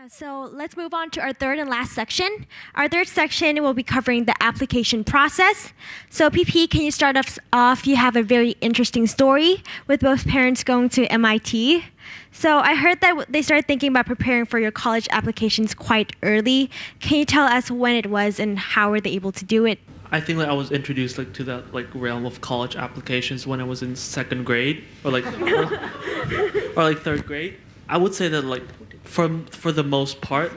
Yeah, so let's move on to our third and last section. Our third section will be covering the application process. So PP, can you start us off? You have a very interesting story with both parents going to MIT. So I heard that they started thinking about preparing for your college applications quite early. Can you tell us when it was and how were they able to do it? I think I was introduced to that realm of college applications when I was in second grade or or third grade. I would say that for the most part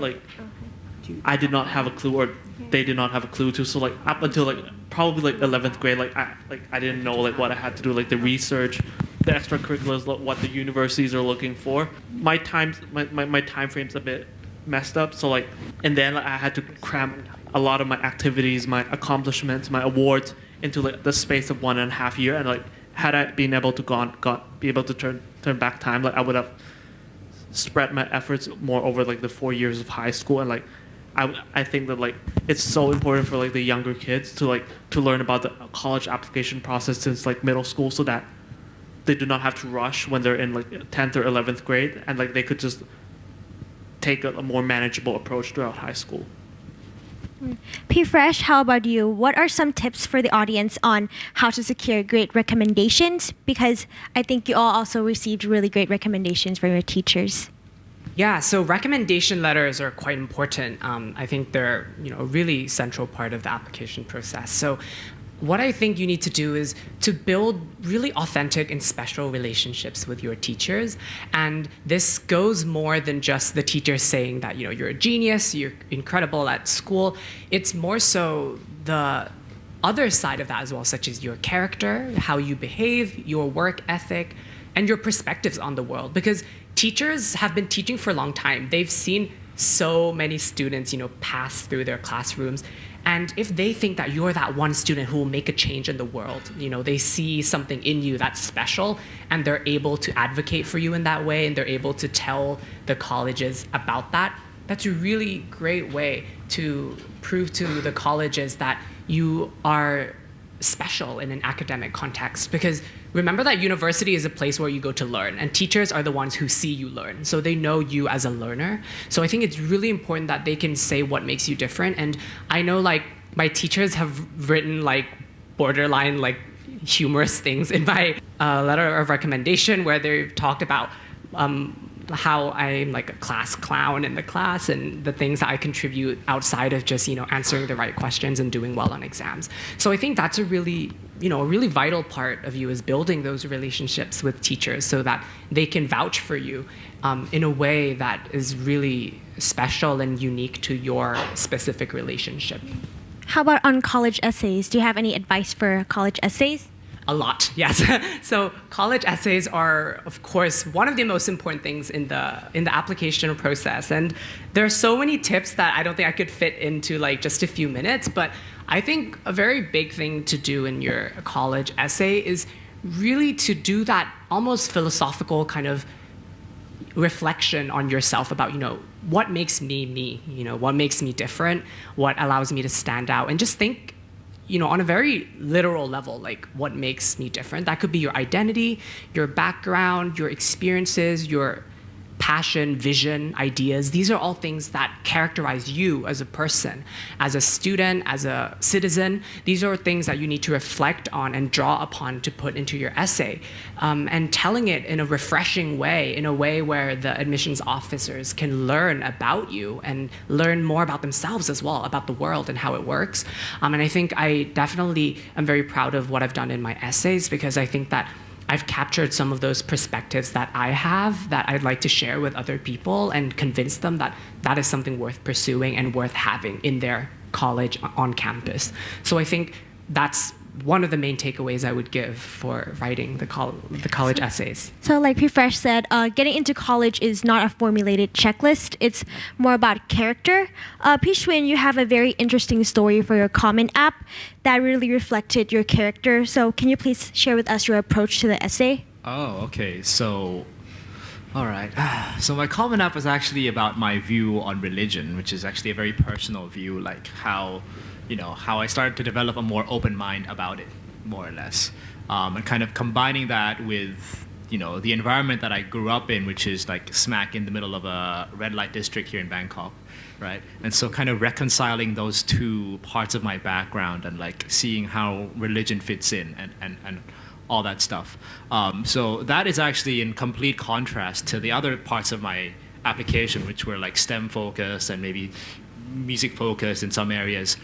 I did not have a clue or they did not have a clue too. So up until probably 11th grade I didn't know what I had to do, the research, the extracurriculars, what the universities are looking for. My time frame's a bit messed up. So and then I had to cram a lot of my activities, my accomplishments, my awards into the space of 1.5 years. And had I been able to be able to turn back time, I would have spread my efforts more over the 4 years of high school. And I think that it's so important for the younger kids to learn about the college application process since middle school, so that they do not have to rush when they're in 10th or 11th grade, and they could just take a more manageable approach throughout high school. P. Fresh, how about you? What are some tips for the audience on how to secure great recommendations? Because I think you all also received really great recommendations from your teachers. Yeah, so recommendation letters are quite important. I think they're a really central part of the application process. So what I think you need to do is to build really authentic and special relationships with your teachers. And this goes more than just the teacher saying that you're a genius, you're incredible at school. It's more so the other side of that as well, such as your character, how you behave, your work ethic, and your perspectives on the world. Because teachers have been teaching for a long time. They've seen so many students pass through their classrooms. And if they think that you're that one student who will make a change in the world, they see something in you that's special, and they're able to advocate for you in that way, and they're able to tell the colleges about that, that's a really great way to prove to the colleges that you are special in an academic context. Because remember that university is a place where you go to learn, and teachers are the ones who see you learn. So they know you as a learner. So I think it's really important that they can say what makes you different. And I know my teachers have written borderline humorous things in my letter of recommendation, where they've talked about how I'm a class clown in the class and the things that I contribute outside of just answering the right questions and doing well on exams. So I think that's a really vital part of you, is building those relationships with teachers so that they can vouch for you in a way that is really special and unique to your specific relationship. How about on college essays? Do you have any advice for college essays? A lot, yes. So college essays are, of course, one of the most important things in the application process. And there are so many tips that I don't think I could fit into just a few minutes. But I think a very big thing to do in your college essay is really to do that almost philosophical kind of reflection on yourself about, what makes me me, what makes me different, what allows me to stand out, and just think on a very literal level, what makes me different. That could be your identity, your background, your experiences, your passion, vision, ideas. These are all things that characterize you as a person, as a student, as a citizen. These are things that you need to reflect on and draw upon to put into your essay. And telling it in a refreshing way, in a way where the admissions officers can learn about you and learn more about themselves as well, about the world and how it works. And I think I definitely am very proud of what I've done in my essays, because I think that I've captured some of those perspectives that I have that I'd like to share with other people and convince them that that is something worth pursuing and worth having in their college on campus. So I think that's one of the main takeaways I would give for writing the college essays. So like P. Fresh said, getting into college is not a formulated checklist. It's more about character. P. Schwinn, you have a very interesting story for your Common App that really reflected your character. So can you please share with us your approach to the essay? Oh, okay. So, all right. So my Common App was actually about my view on religion, which is actually a very personal view, how I started to develop a more open mind about it, more or less. And kind of combining that with, the environment that I grew up in, which is like smack in the middle of a red light district here in Bangkok, right? And so kind of reconciling those two parts of my background and like seeing how religion fits in and all that stuff. So that is actually in complete contrast to the other parts of my application, which were like STEM focused and maybe music focused in some areas.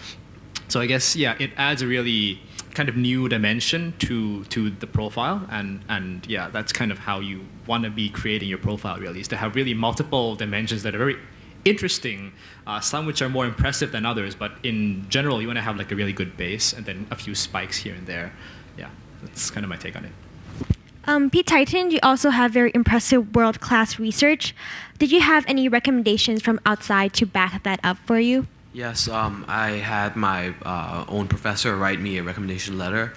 So I guess, yeah, it adds a really kind of new dimension to the profile, and yeah, that's kind of how you want to be creating your profile, really, is to have really multiple dimensions that are very interesting, some which are more impressive than others, but in general you want to have like a really good base and then a few spikes here and there. Yeah, that's kind of my take on it. Pete Titan, you also have very impressive world-class research. Did you have any recommendations from outside to back that up for you? Yes, I had my own professor write me a recommendation letter.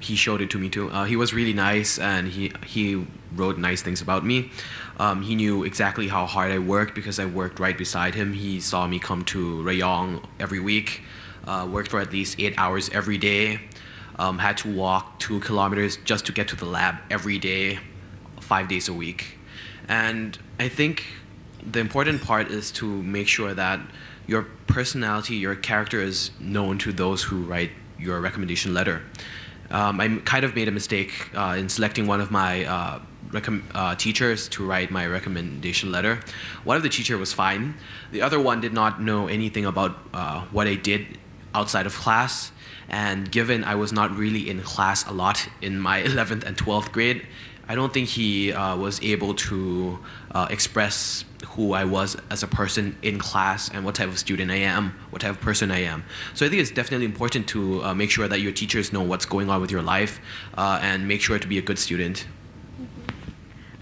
He showed it to me too. He was really nice, and he wrote nice things about me. He knew exactly how hard I worked because I worked right beside him. He saw me come to Rayong every week, worked for at least 8 hours every day, had to walk 2 kilometers just to get to the lab every day, 5 days a week. And I think the important part is to make sure that your personality, your character is known to those who write your recommendation letter. I kind of made a mistake in selecting one of my teachers to write my recommendation letter. One of the teachers was fine. The other one did not know anything about what I did outside of class. And given I was not really in class a lot in my 11th and 12th grade, I don't think he was able to express who I was as a person in class and what type of student I am, what type of person I am. So I think it's definitely important to make sure that your teachers know what's going on with your life and make sure to be a good student.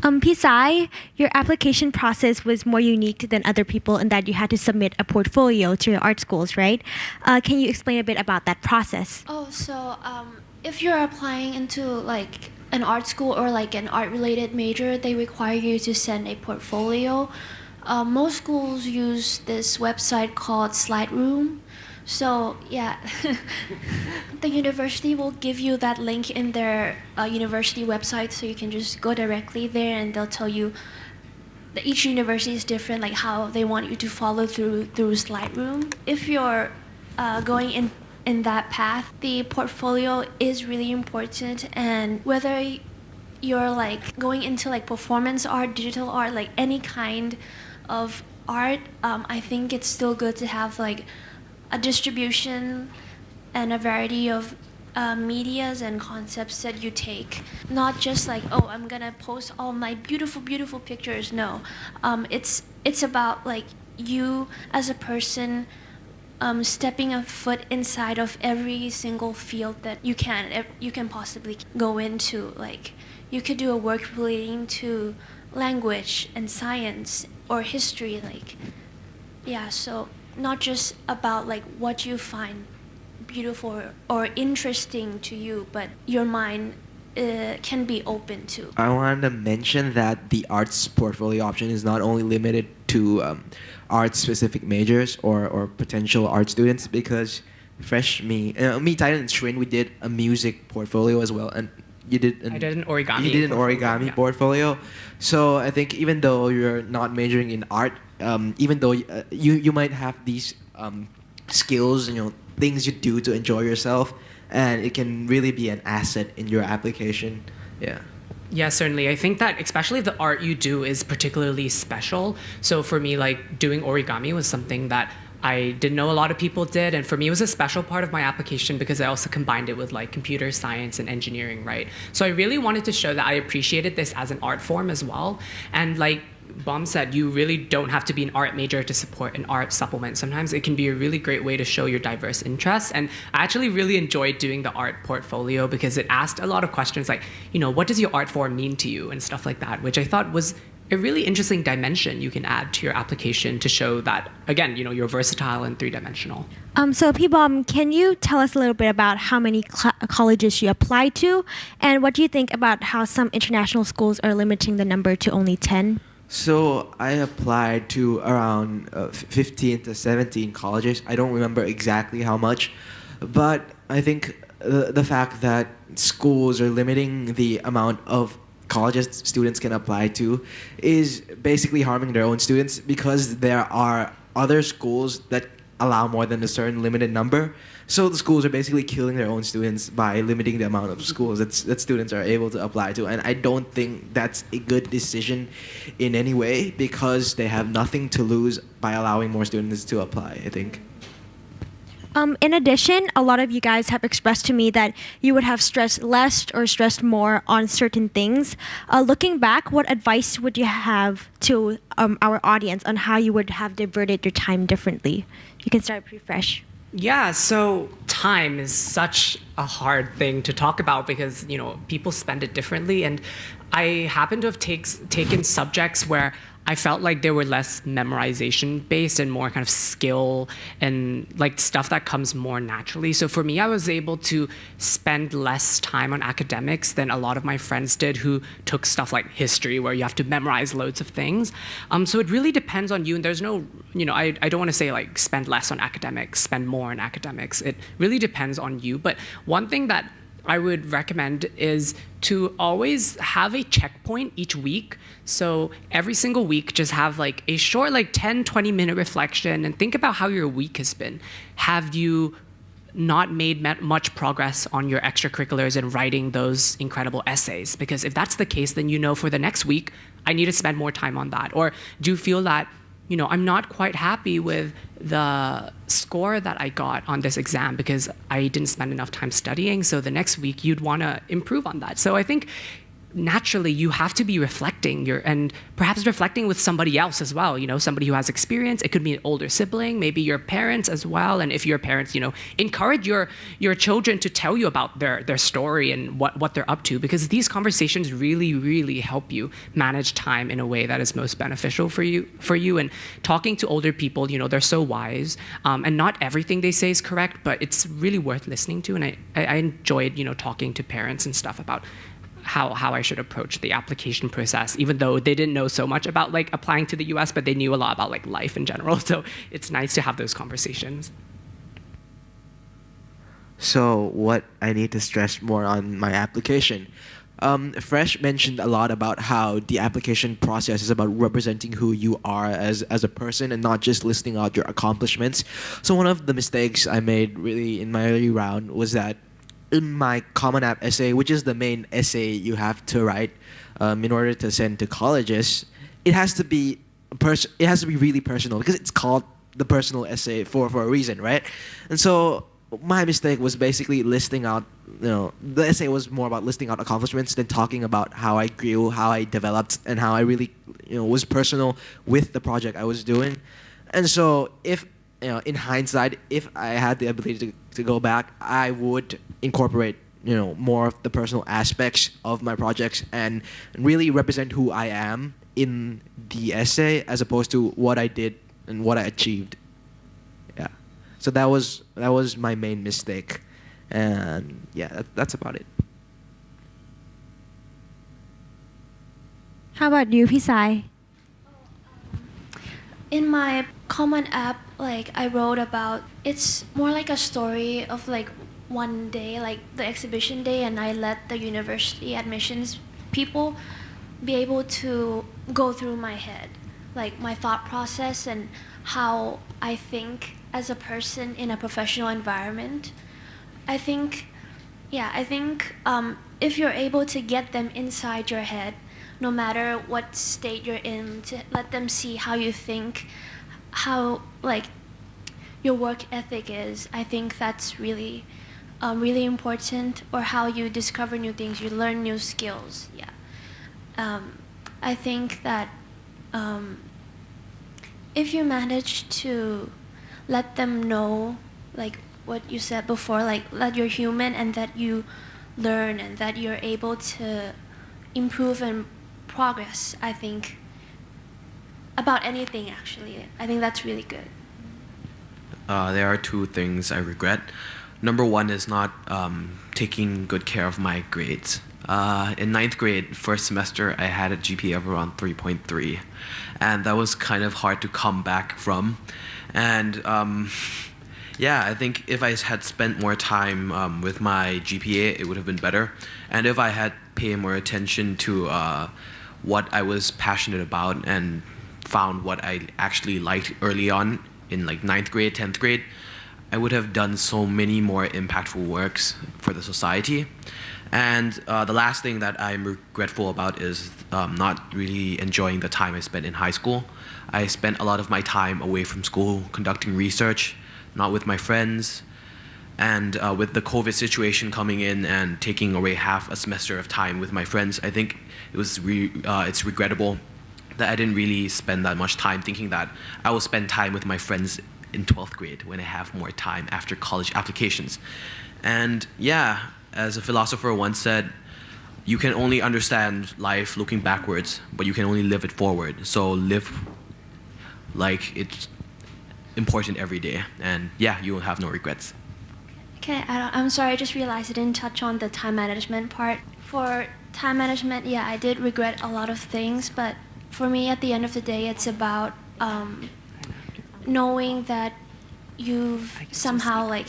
Pisai, your application process was more unique than other people in that you had to submit a portfolio to your art schools, right? Can you explain a bit about that process? Oh, so if you're applying into like an art school or like an art related major, they require you to send a portfolio. Most schools use this website called Slideroom. So yeah, the university will give you that link in their university website, so you can just go directly there and they'll tell you that each university is different, like how they want you to follow through Slideroom. If you're going in that path, the portfolio is really important, and whether you're like going into like performance art, digital art, like any kind of art, I think it's still good to have like a distribution and a variety of medias and concepts that you take. Not just like, oh, I'm gonna post all my beautiful, beautiful pictures. No, it's about like you as a person stepping a foot inside of every single field that you can possibly go into. Like you could do a work relating to language and science or history. Like yeah, so not just about like what you find beautiful or interesting to you, but your mind can be open to. I wanted to mention that the arts portfolio option is not only limited to art-specific majors or potential art students, because me, Titan, and Shrin, we did a music portfolio as well, and I did an origami. You did an origami portfolio. So I think even though you're not majoring in art, even though you might have these skills, things you do to enjoy yourself, and it can really be an asset in your application. Yeah. Yeah, certainly. I think that especially the art you do is particularly special. So for me, like doing origami was something that I didn't know a lot of people did, and for me it was a special part of my application because I also combined it with like computer science and engineering, right? So I really wanted to show that I appreciated this as an art form as well. And like Bom said, you really don't have to be an art major to support an art supplement. Sometimes it can be a really great way to show your diverse interests. And I actually really enjoyed doing the art portfolio because it asked a lot of questions like, what does your art form mean to you and stuff like that, which I thought was a really interesting dimension you can add to your application to show that, again, you're versatile and three-dimensional. So P-Bomb, can you tell us a little bit about how many colleges you applied to, and what do you think about how some international schools are limiting the number to only 10? So I applied to around 15 to 17 colleges. I don't remember exactly how much, but I think the fact that schools are limiting the amount of colleges students can apply to is basically harming their own students because there are other schools that allow more than a certain limited number. So the schools are basically killing their own students by limiting the amount of schools that students are able to apply to. And I don't think that's a good decision in any way because they have nothing to lose by allowing more students to apply, I think. In addition, a lot of you guys have expressed to me that you would have stressed less or stressed more on certain things. Looking back, what advice would you have to our audience on how you would have diverted your time differently? You can start pretty fresh. Yeah, so time is such a hard thing to talk about because, people spend it differently. And I happen to have taken subjects where I felt like they were less memorization based and more kind of skill and like stuff that comes more naturally. So for me, I was able to spend less time on academics than a lot of my friends did who took stuff like history where you have to memorize loads of things. So it really depends on you. And there's no, I don't want to say like spend less on academics, spend more on academics. It really depends on you. But one thing that I would recommend is to always have a checkpoint each week. So every single week, just have like a short, like 10, 20-minute reflection and think about how your week has been. Have you not made much progress on your extracurriculars and writing those incredible essays? Because if that's the case, then for the next week, I need to spend more time on that. Or do you feel that I'm not quite happy with the score that I got on this exam because I didn't spend enough time studying. So the next week you'd want to improve on that. So I think naturally you have to be reflecting and perhaps reflecting with somebody else as well, somebody who has experience. It could be an older sibling, maybe your parents as well. And if your parents, encourage your children to tell you about their story and what they're up to, because these conversations really, really help you manage time in a way that is most beneficial for you. And talking to older people, they're so wise, and not everything they say is correct, but it's really worth listening to. And I enjoyed, talking to parents and stuff about how I should approach the application process, even though they didn't know so much about like applying to the US, but they knew a lot about like life in general. So it's nice to have those conversations. So what I need to stress more on my application. Fresh mentioned a lot about how the application process is about representing who you are as a person and not just listing out your accomplishments. So one of the mistakes I made really in my early round was that in my Common App essay, which is the main essay you have to write in order to send to colleges, it has to be really personal because it's called the personal essay for a reason, right? And so my mistake was basically listing out, the essay was more about listing out accomplishments than talking about how I grew, how I developed, and how I really, was personal with the project I was doing. And so if in hindsight, if I had the ability to go back, I would incorporate, more of the personal aspects of my projects and really represent who I am in the essay as opposed to what I did and what I achieved. Yeah. So that was my main mistake. And yeah, that's about it. How about you, Pisai? In my Common App, like I wrote about, it's more like a story of like one day, like the exhibition day, and I let the university admissions people be able to go through my head, like my thought process and how I think as a person in a professional environment. I think if you're able to get them inside your head, no matter what state you're in, to let them see how you think, how like your work ethic is, I think that's really really important, or how you discover new things, you learn new skills. Yeah. I think that if you manage to let them know, like what you said before, like that you're human and that you learn and that you're able to improve and progress, I think, about anything actually, I think that's really good. There are two things I regret. Number one is not taking good care of my grades. In ninth grade, first semester, I had a GPA of around 3.3, and that was kind of hard to come back from. And Yeah, I think if I had spent more time with my GPA, it would have been better. And if I had paid more attention to what I was passionate about and found what I actually liked early on in like ninth grade, 10th grade, I would have done so many more impactful works for the society. And the last thing that I'm regretful about is not really enjoying the time I spent in high school. I spent a lot of my time away from school conducting research, not with my friends. And with the COVID situation coming in and taking away half a semester of time with my friends, I think it's regrettable that I didn't really spend that much time thinking that I will spend time with my friends in 12th grade when I have more time after college applications. And yeah, as a philosopher once said, you can only understand life looking backwards, but you can only live it forward. So live like it's important every day, and yeah, you will have no regrets. Okay, I'm sorry, I just realized I didn't touch on the time management part. For time management, yeah, I did regret a lot of things, but for me, at the end of the day, it's about knowing that you've somehow, like,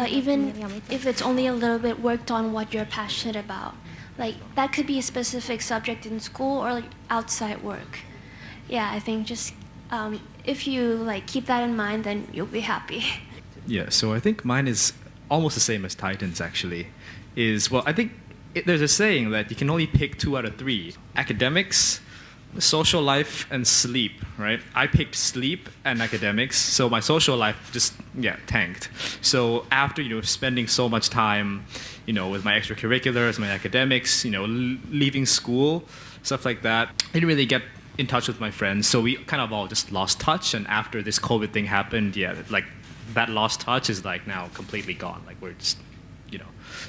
even if it's only a little bit, worked on what you're passionate about. Like, that could be a specific subject in school or like outside work. Yeah, I think just if you like keep that in mind, then you'll be happy. Yeah, so I think mine is almost the same as Titan's actually. Well, I think there's a saying that you can only pick 2 out of 3. Academics, social life, and sleep, right? I picked sleep and academics, so my social life just, tanked. So after, spending so much time, with my extracurriculars, my academics, leaving school, stuff like that, I didn't really get in touch with my friends, so we kind of all just lost touch, and after this COVID thing happened, like, that lost touch is like now completely gone. Like we're just,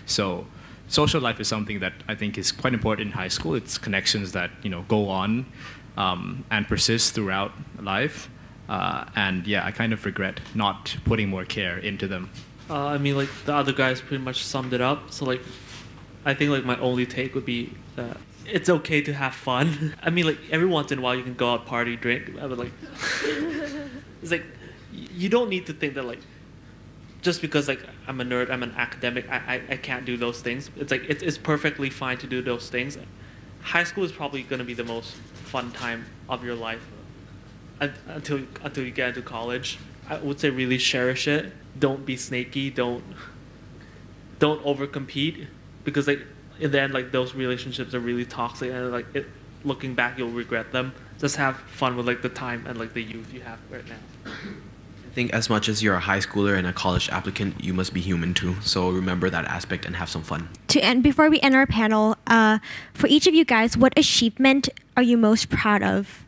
so social life is something that I think is quite important in high school. It's connections that, go on and persist throughout life. And yeah, I kind of regret not putting more care into them. I mean, like the other guys pretty much summed it up. So like, I think like my only take would be that it's okay to have fun. I mean, like every once in a while you can go out, party, drink, but like, it's like, you don't need to think that like just because like I'm a nerd, I'm an academic, I can't do those things. It's like it's perfectly fine to do those things. High school is probably going to be the most fun time of your life until you get into college. I would say really cherish it. Don't be snaky. Don't overcompete, because like in the end, like those relationships are really toxic, and like looking back you'll regret them. Just have fun with like the time and like the youth you have right now. I think as much as you're a high schooler and a college applicant, you must be human too. So remember that aspect and have some fun. Before we end our panel, for each of you guys, what achievement are you most proud of?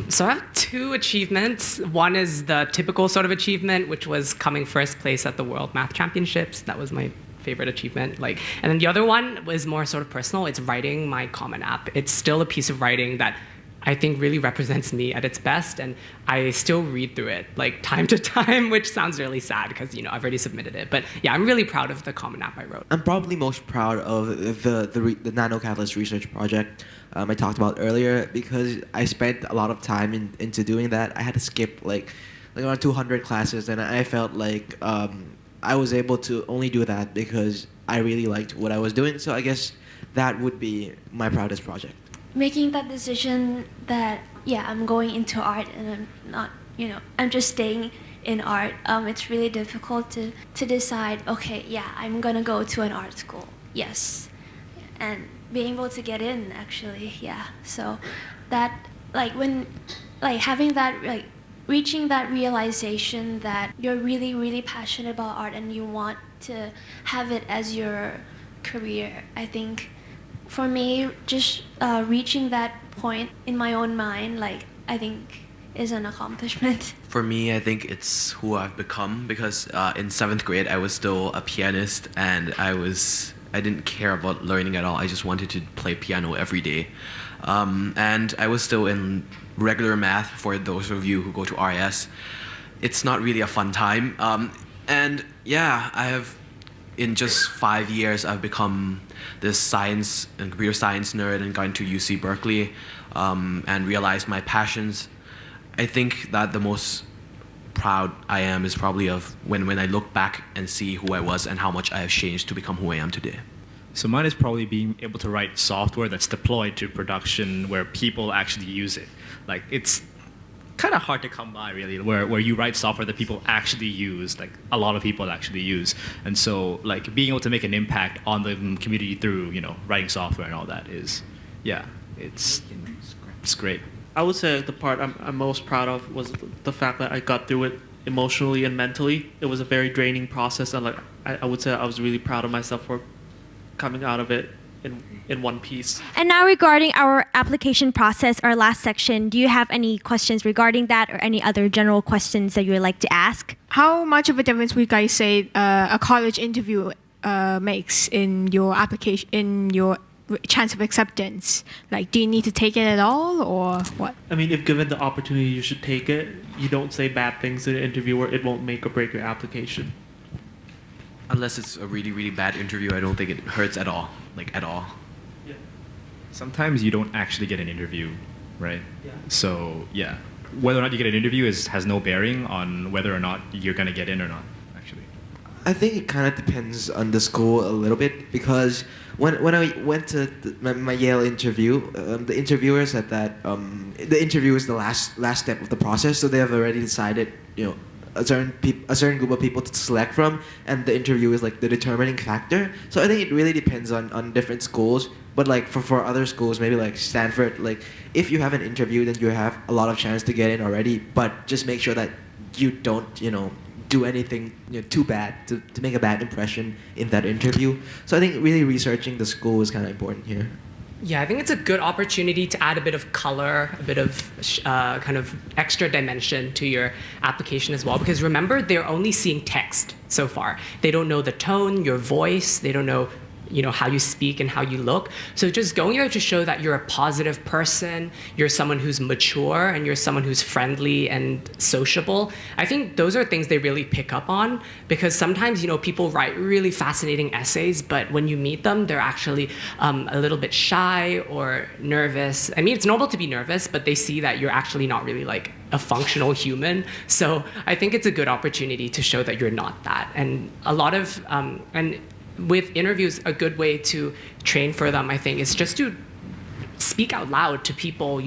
So I have 2 achievements. One is the typical sort of achievement, which was coming first place at the World Math Championships. That was my favorite achievement. And then the other one was more sort of personal. It's writing my Common App. It's still a piece of writing that I think really represents me at its best, and I still read through it like time to time, which sounds really sad because I've already submitted it. But yeah, I'm really proud of the Common App I wrote. I'm probably most proud of the nanocatalyst research project I talked about earlier, because I spent a lot of time into doing that. I had to skip like around 200 classes, and I felt like I was able to only do that because I really liked what I was doing. So I guess that would be my proudest project. Making that decision that I'm going into art and I'm not, I'm just staying in art. It's really difficult to decide, okay, I'm gonna go to an art school, yes, and being able to get in actually, so that having that reaching that realization that you're really, really passionate about art and you want to have it as your career, I think for me, just reaching that point in my own mind, I think is an accomplishment. For me, I think it's who I've become, because in 7th grade, I was still a pianist, and I didn't care about learning at all. I just wanted to play piano every day. And I was still in regular math. For those of you who go to RS, it's not really a fun time. And in just 5 years, I've become this science and computer science nerd and gone to UC Berkeley and realized my passions. I think that the most proud I am is probably of when I look back and see who I was and how much I have changed to become who I am today. So mine is probably being able to write software that's deployed to production where people actually use it. Like it's kind of hard to come by really, where you write software that people actually use, like a lot of people actually use. And so like being able to make an impact on the community through, writing software and all that is, yeah, it's great. I would say the part I'm most proud of was the fact that I got through it emotionally and mentally. It was a very draining process, and I would say I was really proud of myself for coming out of it in one piece. And now regarding our application process, our last section, do you have any questions regarding that or any other general questions that you would like to ask? How much of a difference would you guys say a college interview makes in your application, in your chance of acceptance? Like, do you need to take it at all, or what? I mean, if given the opportunity, you should take it. You don't say bad things to the interviewer. It won't make or break your application. Unless it's a really, really bad interview, I don't think it hurts at all. Like, at all. Yeah. Sometimes you don't actually get an interview, right? Yeah. So yeah, whether or not you get an interview has no bearing on whether or not you're gonna get in or not, actually. I think it kind of depends on the school a little bit, because when I went to my Yale interview, the interviewer said that the interview is the last step of the process, so they have already decided, a certain group of people to select from, and the interview is like the determining factor. So I think it really depends on different schools. But like for other schools, maybe like Stanford, like if you have an interview, then you have a lot of chance to get in already. But just make sure that you don't, do anything too bad to make a bad impression in that interview. So I think really researching the school is kind of important here. Yeah, I think it's a good opportunity to add a bit of color, a bit of kind of extra dimension to your application as well. Because remember, they're only seeing text so far. They don't know the tone, your voice. They don't know how you speak and how you look. So just going there to show that you're a positive person, you're someone who's mature, and you're someone who's friendly and sociable. I think those are things they really pick up on, because sometimes, people write really fascinating essays, but when you meet them, they're actually a little bit shy or nervous. I mean, it's normal to be nervous, but they see that you're actually not really like a functional human. So I think it's a good opportunity to show that you're not that. And a lot of, with interviews, a good way to train for them, I think, is just to speak out loud to people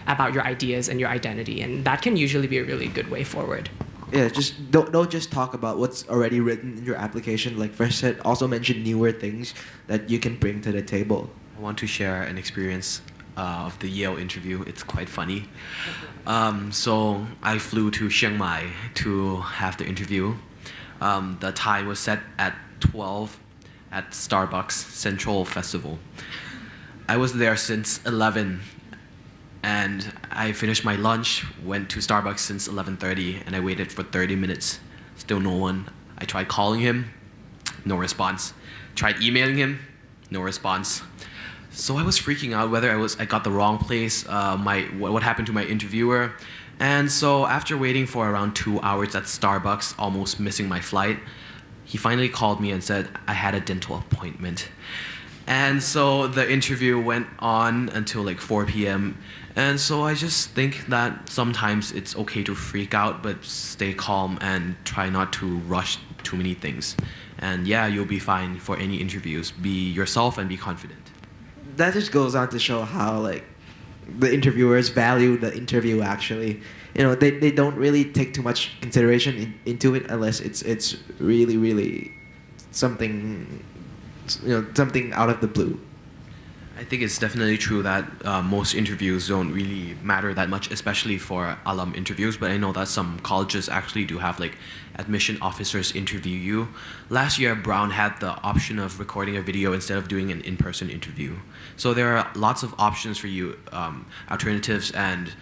about your ideas and your identity, and that can usually be a really good way forward. Yeah, just don't just talk about what's already written in your application. Like Fresh said, also mention newer things that you can bring to the table. I want to share an experience of the Yale interview. It's quite funny. So I flew to Chiang Mai to have the interview. The time was set at 12 at Starbucks Central Festival. I was there since 11, and I finished my lunch, went to Starbucks since 11:30, and I waited for 30 minutes. Still no one. I tried calling him, no response. Tried emailing him, no response. So I was freaking out whether I got the wrong place, what happened to my interviewer. And so after waiting for around 2 hours at Starbucks, almost missing my flight, he finally called me and said I had a dental appointment. And so the interview went on until like 4 p.m. And so I just think that sometimes it's okay to freak out, but stay calm and try not to rush too many things. And yeah, you'll be fine for any interviews. Be yourself and be confident. That just goes on to show how like the interviewers value the interview actually. They don't really take too much consideration into it unless it's really, really something, something out of the blue. I think it's definitely true that most interviews don't really matter that much, especially for alum interviews. But I know that some colleges actually do have like admission officers interview you. Last year, Brown had the option of recording a video instead of doing an in-person interview. So there are lots of options for you, alternatives, and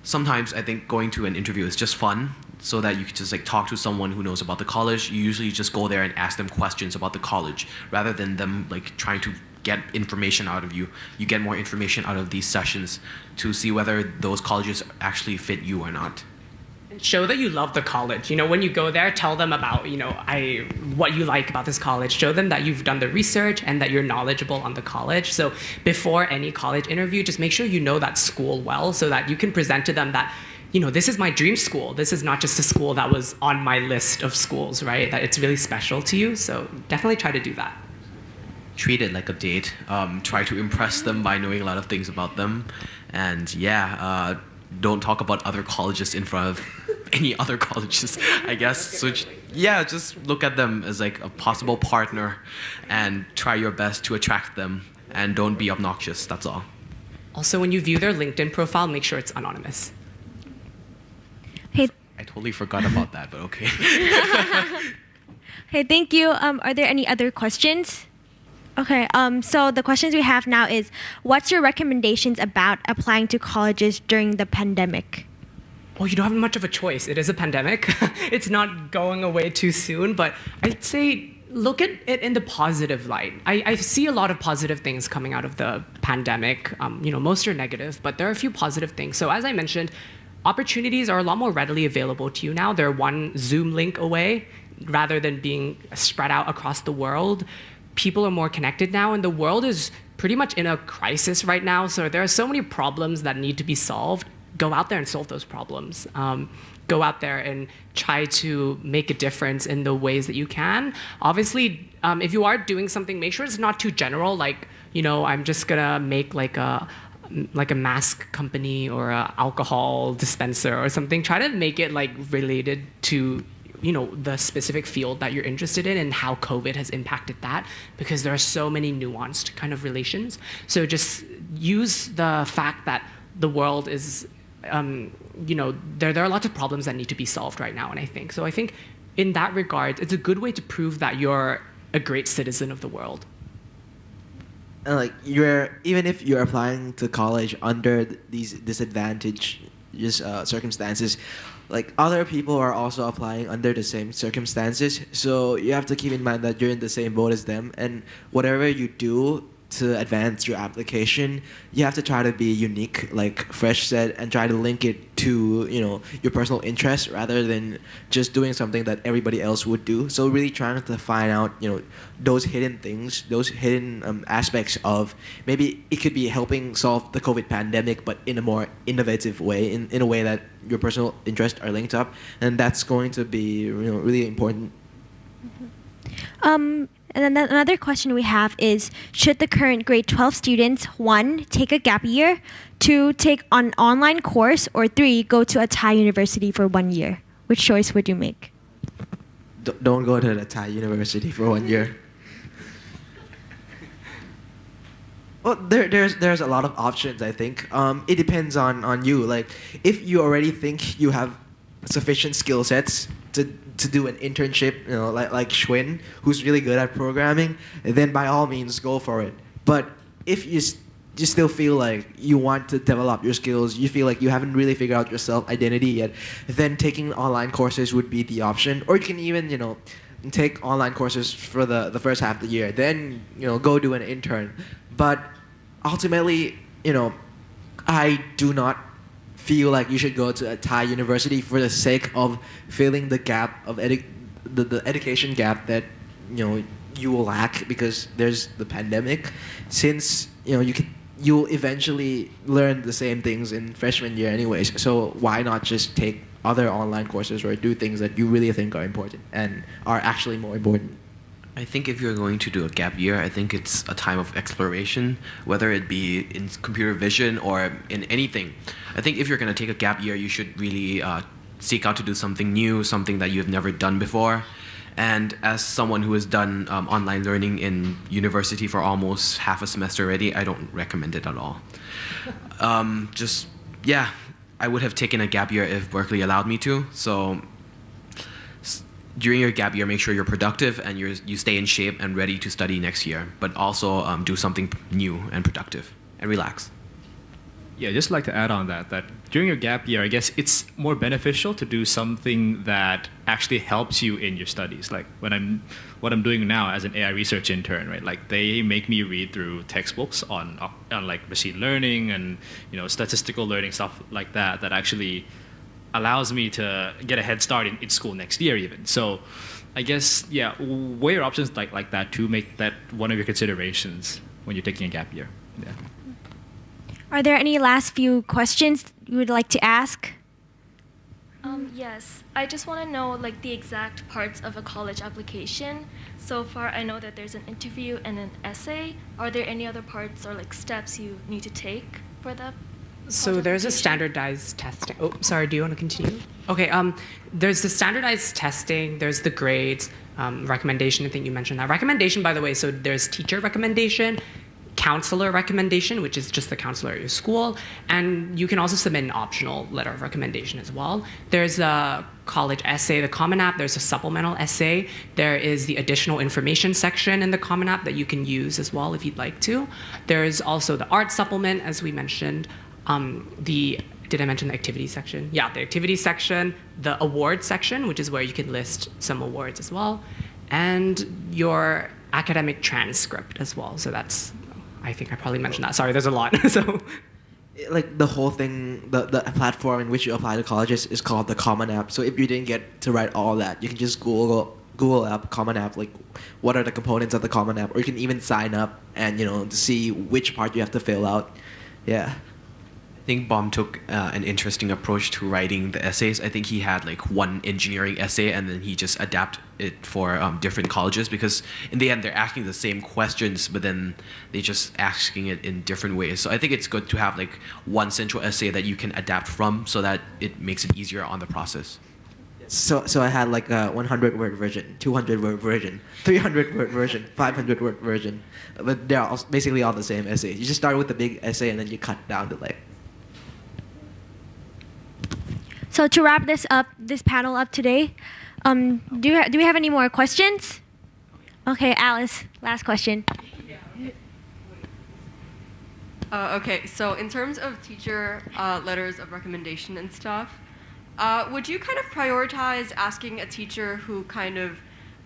sometimes I think going to an interview is just fun, so that you can just like talk to someone who knows about the college. You usually just go there and ask them questions about the college, rather than them like trying to get information out of you. You get more information out of these sessions to see whether those colleges actually fit you or not. Show that you love the college. When you go there, tell them about, what you like about this college. Show them that you've done the research and that you're knowledgeable on the college. So before any college interview, just make sure you know that school well, so that you can present to them that this is my dream school. This is not just a school that was on my list of schools, right? That it's really special to you. So definitely try to do that. Treat it like a date. Try to impress them by knowing a lot of things about them, and don't talk about other colleges in front of any other colleges, I guess. So just look at them as like a possible partner, and try your best to attract them, and don't be obnoxious. That's all. Also, when you view their LinkedIn profile, make sure it's anonymous. Hey, I totally forgot about that, but okay. hey, thank you. Are there any other questions? Okay, so the questions we have now is, what's your recommendations about applying to colleges during the pandemic? Well, you don't have much of a choice. It is a pandemic. It's not going away too soon, but I'd say look at it in the positive light. I see a lot of positive things coming out of the pandemic. Most are negative, but there are a few positive things. So as I mentioned, opportunities are a lot more readily available to you now. They're one Zoom link away rather than being spread out across the world. People are more connected now, and the world is pretty much in a crisis right now. So there are so many problems that need to be solved. Go out there and solve those problems. Go out there and try to make a difference in the ways that you can. Obviously, if you are doing something, make sure it's not too general. Like, I'm just gonna make like a mask company or a alcohol dispenser or something. Try to make it like related to the specific field that you're interested in and how COVID has impacted that, because there are so many nuanced kind of relations. So just use the fact that the world is, there are lots of problems that need to be solved right now, and I think in that regard, it's a good way to prove that you're a great citizen of the world. And like even if you're applying to college under these disadvantaged circumstances, like other people are also applying under the same circumstances. So you have to keep in mind that you're in the same boat as them, and whatever you do to advance your application, you have to try to be unique, like Fresh said, and try to link it to your personal interests rather than just doing something that everybody else would do. So really trying to find out those hidden things, those hidden aspects of, maybe it could be helping solve the COVID pandemic, but in a more innovative way, in a way that your personal interests are linked up, and that's going to be really important. And then another question we have is, should the current grade 12 students, 1, take a gap year, 2, take an online course, or 3, go to a Thai university for 1 year? Which choice would you make? Don't go to the Thai university for 1 year. Well, there's a lot of options, I think. It depends on you. Like, if you already think you have sufficient skill sets to do an internship, like Schwinn, who's really good at programming, then by all means go for it. But if you still feel like you want to develop your skills, you feel like you haven't really figured out your self-identity yet, then taking online courses would be the option. Or you can even, take online courses for the first half of the year, then, go do an intern. But ultimately, I do not feel like you should go to a Thai university for the sake of filling the gap of the education gap that you will lack because there's the pandemic. Since you'll eventually learn the same things in freshman year anyways. So why not just take other online courses or do things that you really think are important and are actually more important? I think if you're going to do a gap year, I think it's a time of exploration, whether it be in computer vision or in anything. I think if you're going to take a gap year, you should really seek out to do something new, something that you've never done before. And as someone who has done online learning in university for almost half a semester already, I don't recommend it at all. I would have taken a gap year if Berkeley allowed me to. So during your gap year, make sure you're productive and you stay in shape and ready to study next year. But also do something new and productive and relax. Yeah, just like to add on that during your gap year, I guess it's more beneficial to do something that actually helps you in your studies. Like what I'm doing now as an AI research intern, right? Like they make me read through textbooks on like machine learning and statistical learning, stuff like that actually allows me to get a head start in school next year even. So I guess, weigh your options like that to make that one of your considerations when you're taking a gap year. Yeah. Are there any last few questions you would like to ask? Yes, I just want to know like the exact parts of a college application. So far, I know that there's an interview and an essay. Are there any other parts or like steps you need to take for that? So college there's a application? standardized testing. Oh, sorry. Do you want to continue? Okay. There's the standardized testing. There's the grades, recommendation. I think you mentioned that. Recommendation, by the way. So there's teacher recommendation, counselor recommendation, which is just the counselor at your school, and you can also submit an optional letter of recommendation as well. There's a college essay, the Common App. There's a supplemental essay. There is the additional information section in the Common App that you can use as well if you'd like to. There's also the art supplement, as we mentioned. Did I mention the activity section? Yeah, the activity section, the awards section, which is where you can list some awards as well, and your academic transcript as well. So that's, I think I probably mentioned that. Sorry, there's a lot. So, Like the whole thing, the platform in which you apply to colleges is called the Common App. So if you didn't get to write all that, you can just Google App, Common App, like what are the components of the Common App, or you can even sign up and to see which part you have to fill out. Yeah. I think Baum took an interesting approach to writing the essays. I think he had like one engineering essay and then he just adapted it for different colleges, because in the end they're asking the same questions, but then they just asking it in different ways. So I think it's good to have like one central essay that you can adapt from, so that it makes it easier on the process. So I had like a 100-word version, 200-word version, 300-word version, 500-word version, but they're all, basically all the same essay. You just start with the big essay and then you cut down to like. So to wrap this panel up today, do we have any more questions? Okay, Alice, last question. Okay, so in terms of teacher letters of recommendation and stuff, would you kind of prioritize asking a teacher who kind of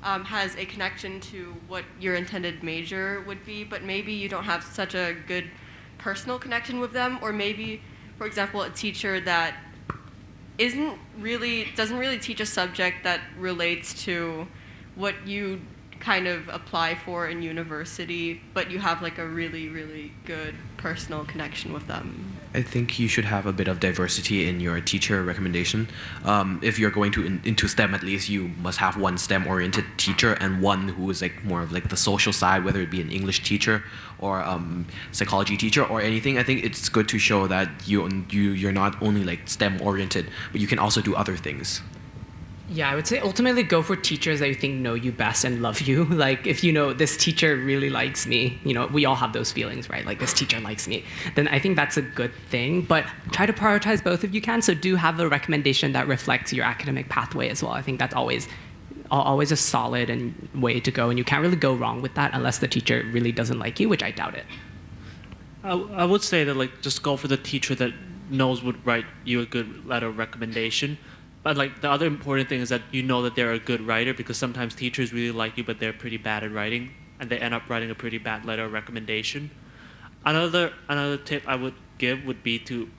has a connection to what your intended major would be, but maybe you don't have such a good personal connection with them, or maybe, for example, a teacher that doesn't really teach a subject that relates to what you kind of apply for in university, but you have like a really, really good personal connection with them? I think you should have a bit of diversity in your teacher recommendation. If you're going to into STEM, at least you must have one STEM-oriented teacher and one who is like more of like the social side, whether it be an English teacher or psychology teacher or anything. I think it's good to show that you're not only like STEM-oriented, but you can also do other things. yeah, I would say ultimately go for teachers that you think know you best and love you. Like if you know this teacher really likes me, we all have those feelings, right? Like this teacher likes me. Then I think that's a good thing. But try to prioritize both if you can. So do have a recommendation that reflects your academic pathway as well. I think that's always a solid way to go. And you can't really go wrong with that unless the teacher really doesn't like you, which I doubt it. I would say that like just go for the teacher that knows would write you a good letter of recommendation. But like the other important thing is that you know that they're a good writer, because sometimes teachers really like you, but they're pretty bad at writing, and they end up writing a pretty bad letter of recommendation. Another tip I would give would be to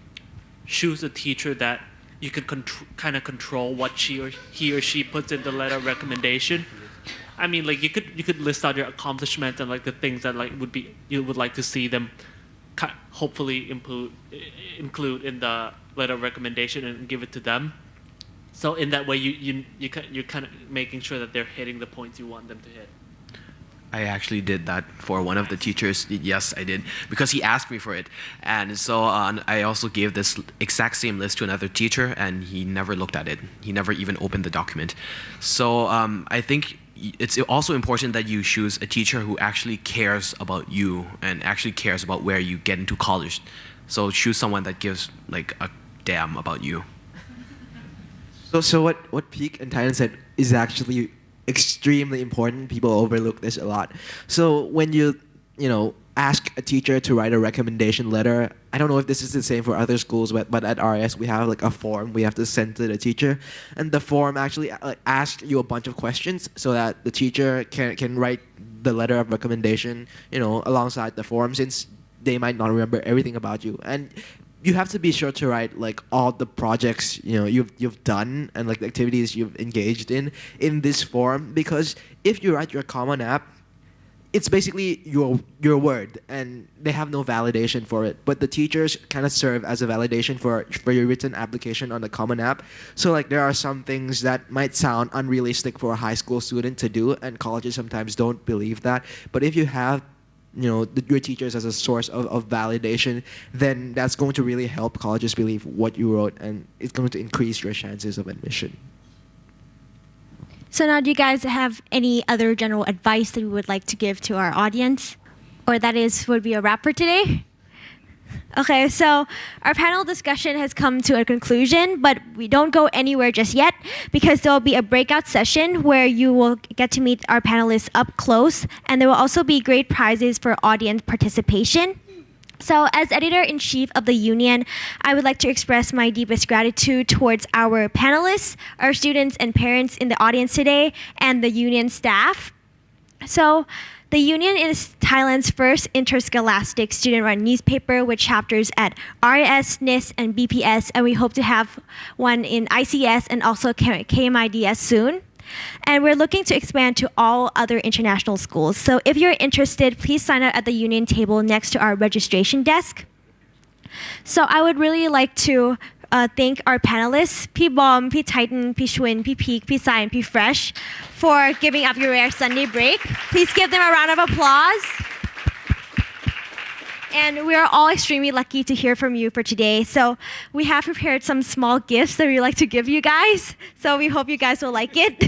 choose a teacher that you can kind of control what he or she puts in the letter of recommendation. I mean, like you could list out your accomplishments and like the things that like you would like to see them hopefully include in the letter of recommendation and give it to them. So in that way, you're kind of making sure that they're hitting the points you want them to hit. I actually did that for one of the teachers. Yes, I did, because he asked me for it. And so I also gave this exact same list to another teacher, and he never looked at it. He never even opened the document. So I think it's also important that you choose a teacher who actually cares about you and actually cares about where you get into college. So choose someone that gives like a damn about you. So what Peak and Titan said is actually extremely important. People overlook this a lot. So when you ask a teacher to write a recommendation letter, I don't know if this is the same for other schools, but at RS we have like a form we have to send to the teacher, and the form actually asks you a bunch of questions so that the teacher can write the letter of recommendation, alongside the form, since they might not remember everything about you. And you have to be sure to write like all the projects you've done and like the activities you've engaged in this form, because if you write your Common App, it's basically your word, and they have no validation for it. But the teachers kind of serve as a validation for your written application on the Common App. So like there are some things that might sound unrealistic for a high school student to do, and colleges sometimes don't believe that. But if you have your teachers as a source of validation, then that's going to really help colleges believe what you wrote, and it's going to increase your chances of admission. So now, do you guys have any other general advice that we would like to give to our audience? Or that would be a wrap for today? Okay, so our panel discussion has come to a conclusion, but we don't go anywhere just yet because there will be a breakout session where you will get to meet our panelists up close, and there will also be great prizes for audience participation. So as editor-in-chief of the union, I would like to express my deepest gratitude towards our panelists, our students and parents in the audience today, and the union staff. So the union is Thailand's first interscholastic student-run newspaper with chapters at RIS, NIS, and BPS, and we hope to have one in ICS and also KMIDS soon. And we're looking to expand to all other international schools. So if you're interested, please sign up at the union table next to our registration desk. So I would really like to thank our panelists, P. Bom, P. Titan, P. Schwinn, P. Peak, P. Sign, P. Fresh, for giving up your rare Sunday break. Please give them a round of applause. And we are all extremely lucky to hear from you for today. So we have prepared some small gifts that we'd like to give you guys. So we hope you guys will like it.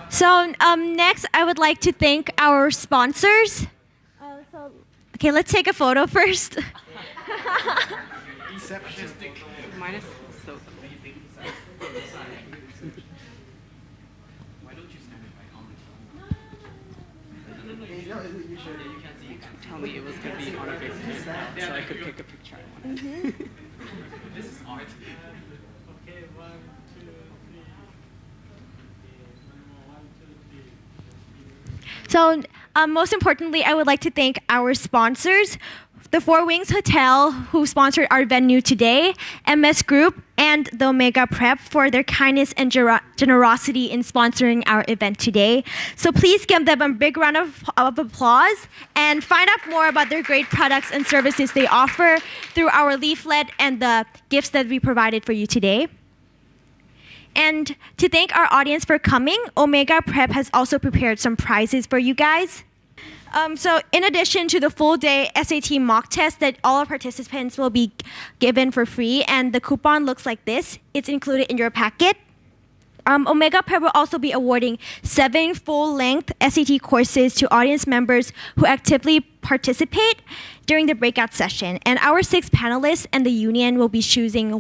So next, I would like to thank our sponsors. Okay, let's take a photo first. Mine is so tell me it was going to be on a big screen so I could take a picture. This is art. Okay, 1, 2, 3. So most importantly, I would like to thank our sponsors, the Four Wings Hotel, who sponsored our venue today, MS Group, and the Omega Prep for their kindness and generosity in sponsoring our event today. So please give them a big round of applause and find out more about their great products and services they offer through our leaflet and the gifts that we provided for you today. And to thank our audience for coming, Omega Prep has also prepared some prizes for you guys. So in addition to the full day SAT mock test that all our participants will be given for free, and the coupon looks like this, it's included in your packet. Omega Prep will also be awarding 7 full-length SAT courses to audience members who actively participate during the breakout session. And our 6 panelists and the union will be choosing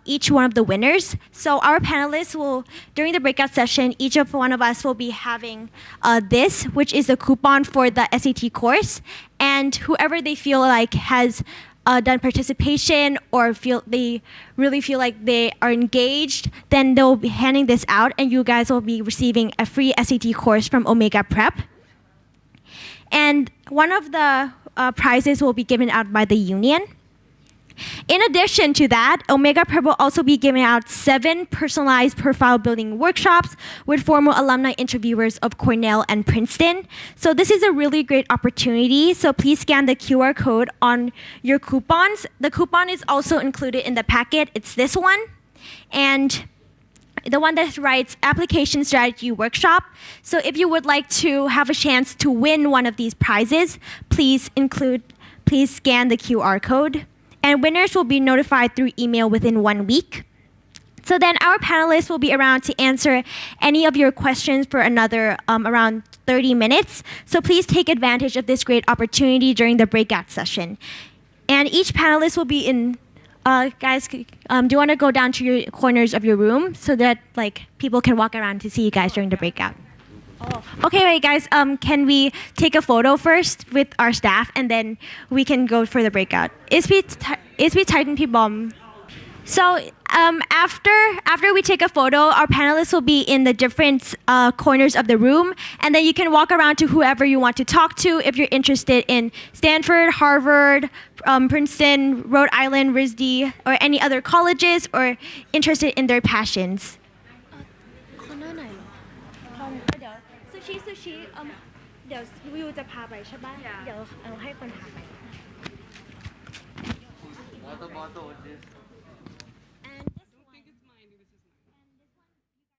each one of the winners. So our panelists will, during the breakout session, each of one of us will be having this, which is a coupon for the SAT course. And whoever they feel like has done participation or they really feel like they are engaged, then they'll be handing this out, and you guys will be receiving a free SAT course from Omega Prep. And one of the prizes will be given out by the union. In addition to that, Omega Prep will also be giving out 7 personalized profile building workshops with former alumni interviewers of Cornell and Princeton. So this is a really great opportunity. So please scan the QR code on your coupons. The coupon is also included in the packet. It's this one. And the one that writes application strategy workshop. So if you would like to have a chance to win one of these prizes, please scan the QR code. And winners will be notified through email within 1 week. So then our panelists will be around to answer any of your questions for another around 30 minutes. So please take advantage of this great opportunity during the breakout session. And each panelist will be in guys, do you want to go down to your corners of your room so that like people can walk around to see you guys during the breakout? Oh. Okay, wait, guys. Can we take a photo first with our staff and then we can go for the breakout? Is we Titan P bomb? So after we take a photo, our panelists will be in the different corners of the room, and then you can walk around to whoever you want to talk to if you're interested in Stanford, Harvard, Princeton, Rhode Island, RISD, or any other colleges, or interested in their passions. ซูชิเดี๋ยววิวจะพาไปใช่ป่ะเดี๋ยวเอาให้คนพาไป